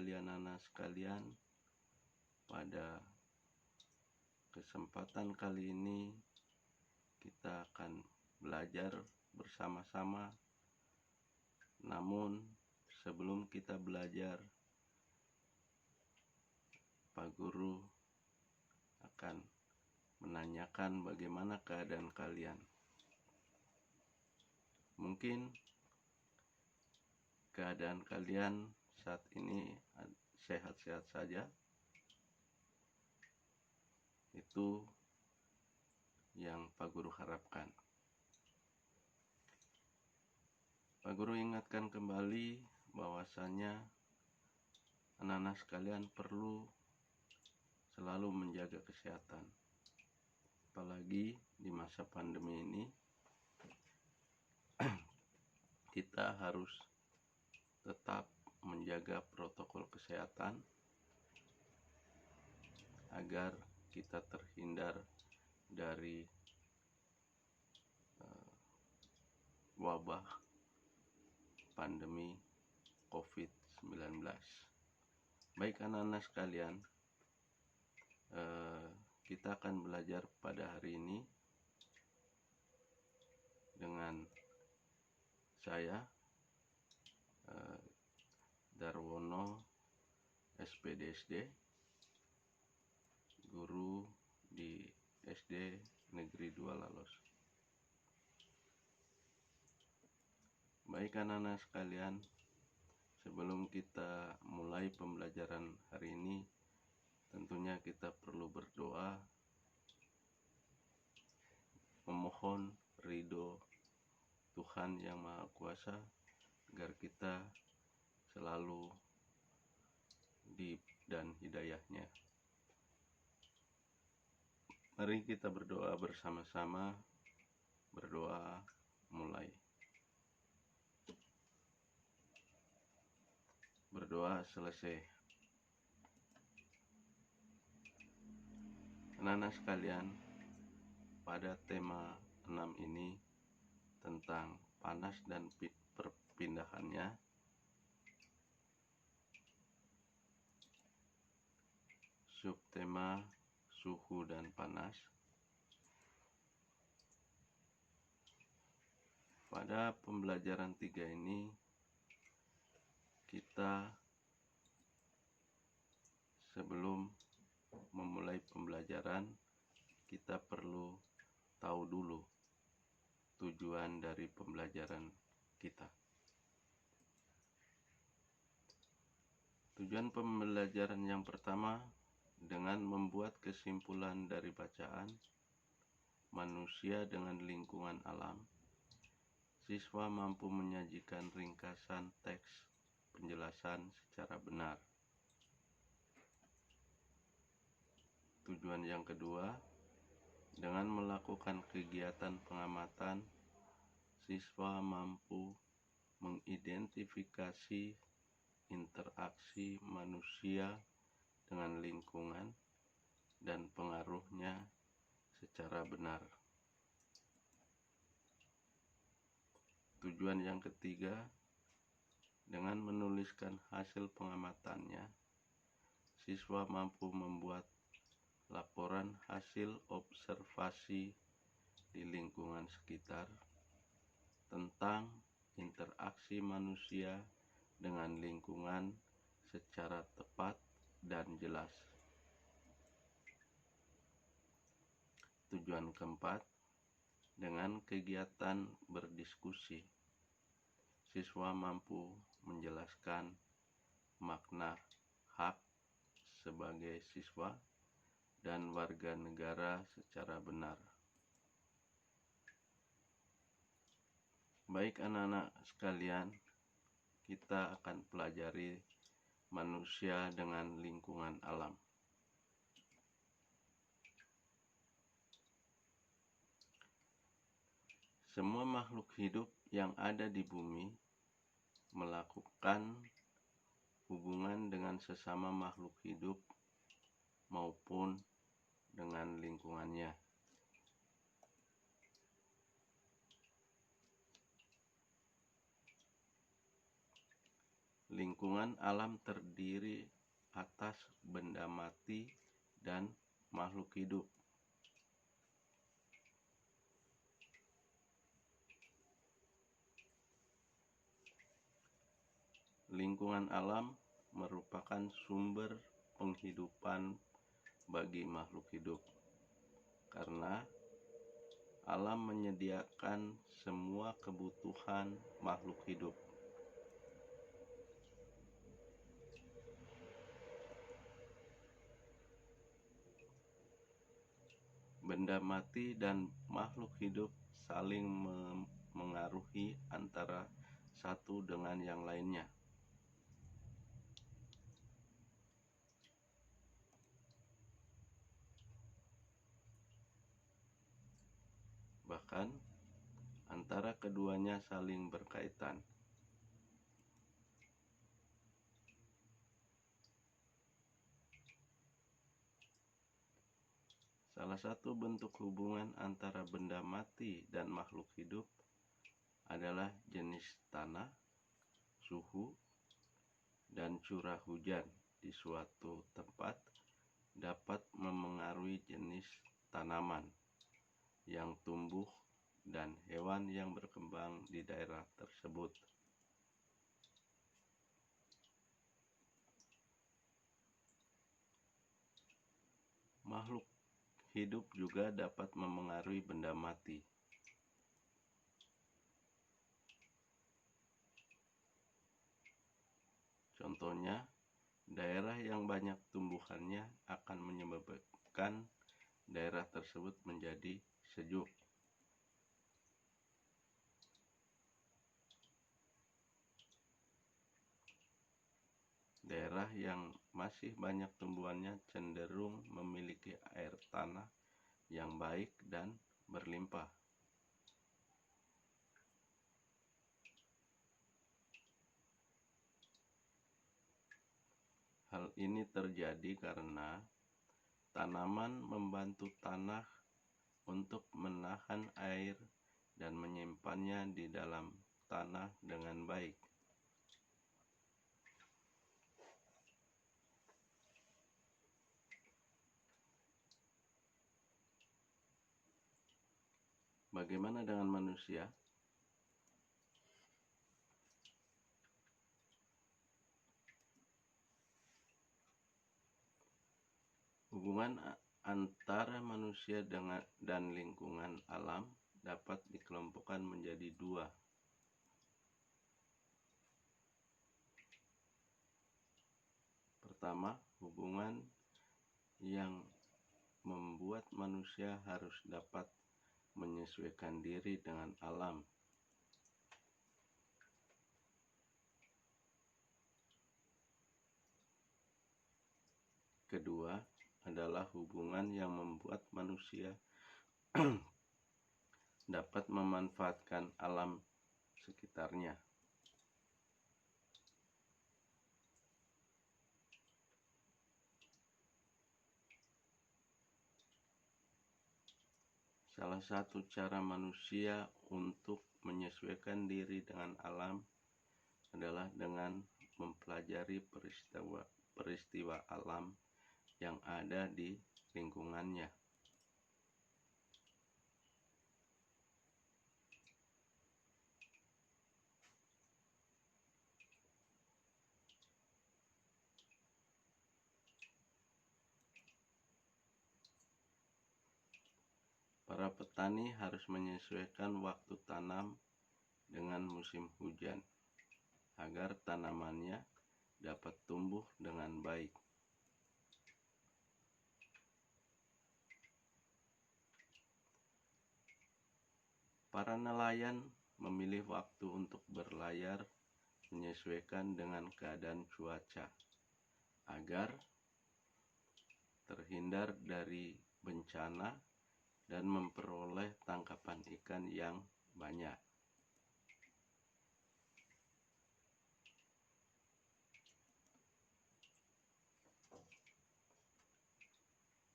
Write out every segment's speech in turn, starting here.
kembali anak-anak sekalian. Pada kesempatan kali ini kita akan belajar bersama-sama. Namun sebelum kita belajar, Pak Guru akan menanyakan bagaimana keadaan kalian. Mungkin keadaan kalian saat ini sehat-sehat saja. Itu yang Pak Guru harapkan. Pak Guru ingatkan kembali bahwasanya anak-anak sekalian perlu selalu menjaga kesehatan. Apalagi di masa pandemi ini, kita harus tetap menjaga protokol kesehatan agar kita terhindar dari wabah pandemi COVID-19. Baik anak-anak sekalian, kita akan belajar pada hari ini dengan saya, Darwono SPDSD, guru di SD Negeri 2 Lalos. Baik anak-anak sekalian, sebelum kita mulai pembelajaran hari ini, tentunya kita perlu berdoa, memohon ridho Tuhan Yang Maha Kuasa agar kita selalu dan hidayahnya. Mari kita berdoa bersama-sama. Berdoa mulai. Berdoa selesai. Anak-anak sekalian, pada tema 6 ini tentang panas dan perpindahannya, subtema suhu dan panas. Pada pembelajaran 3 ini kita sebelum memulai pembelajaran, kita perlu tahu dulu tujuan dari pembelajaran kita. Tujuan pembelajaran yang pertama, dengan membuat kesimpulan dari bacaan manusia dengan lingkungan alam, siswa mampu menyajikan ringkasan teks penjelasan secara benar. Tujuan yang kedua, dengan melakukan kegiatan pengamatan, siswa mampu mengidentifikasi interaksi manusia dengan lingkungan dan pengaruhnya secara benar. Tujuan yang ketiga, dengan menuliskan hasil pengamatannya, siswa mampu membuat laporan hasil observasi di lingkungan sekitar tentang interaksi manusia dengan lingkungan secara tepat dan jelas. Tujuan keempat, dengan kegiatan berdiskusi, siswa mampu menjelaskan makna hak sebagai siswa dan warga negara secara benar. Baik anak-anak sekalian, kita akan pelajari manusia dengan lingkungan alam. Semua makhluk hidup yang ada di bumi melakukan hubungan dengan sesama makhluk hidup maupun dengan lingkungannya. Lingkungan alam terdiri atas benda mati dan makhluk hidup. Lingkungan alam merupakan sumber penghidupan bagi makhluk hidup, karena alam menyediakan semua kebutuhan makhluk hidup. Benda mati dan makhluk hidup saling mengaruhi antara satu dengan yang lainnya. Bahkan antara keduanya saling berkaitan. Salah satu bentuk hubungan antara benda mati dan makhluk hidup adalah jenis tanah, suhu, dan curah hujan di suatu tempat dapat memengaruhi jenis tanaman yang tumbuh dan hewan yang berkembang di daerah tersebut. Makhluk hidup juga dapat memengaruhi benda mati. Contohnya, daerah yang banyak tumbuhannya akan menyebabkan daerah tersebut menjadi sejuk. Daerah yang masih banyak tumbuhannya cenderung memiliki air tanah yang baik dan berlimpah. Hal ini terjadi karena tanaman membantu tanah untuk menahan air dan menyimpannya di dalam tanah dengan baik. Bagaimana dengan manusia? Hubungan antara manusia dan lingkungan alam dapat dikelompokkan menjadi dua. Pertama, hubungan yang membuat manusia harus dapat menyesuaikan diri dengan alam. Kedua adalah hubungan yang membuat manusia dapat memanfaatkan alam sekitarnya. Salah satu cara manusia untuk menyesuaikan diri dengan alam adalah dengan mempelajari peristiwa alam yang ada di lingkungannya. Para petani harus menyesuaikan waktu tanam dengan musim hujan agar tanamannya dapat tumbuh dengan baik. Para nelayan memilih waktu untuk berlayar menyesuaikan dengan keadaan cuaca agar terhindar dari bencana dan memperoleh tangkapan ikan yang banyak.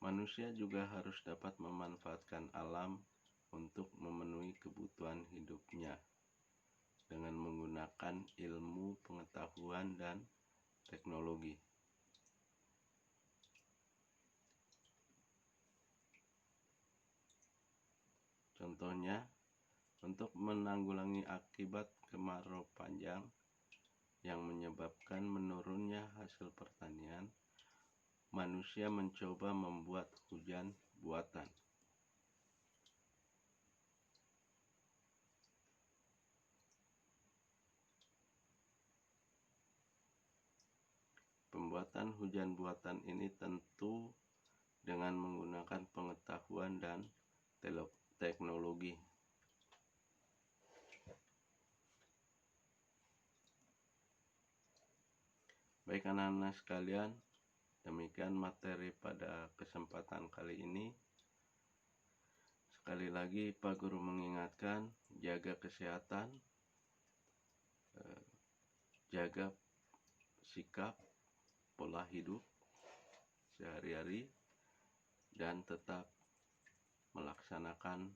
Manusia juga harus dapat memanfaatkan alam untuk memenuhi kebutuhan hidupnya. dengan menggunakan ilmu pengetahuan dan teknologi. Contohnya, untuk menanggulangi akibat kemarau panjang yang menyebabkan menurunnya hasil pertanian, manusia mencoba membuat hujan buatan. Pembuatan hujan buatan ini tentu dengan menggunakan pengetahuan dan teknologi. Baik anak-anak sekalian, demikian materi pada kesempatan kali ini. Sekali lagi Pak Guru mengingatkan, jaga kesehatan, jaga sikap, pola hidup sehari-hari, dan tetap melaksanakan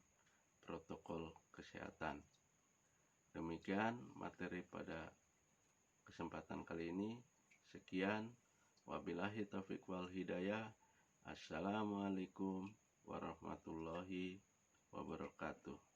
protokol kesehatan. Demikian materi pada kesempatan kali ini. Sekian, wabillahi taufiq wal hidayah. Assalamualaikum warahmatullahi wabarakatuh.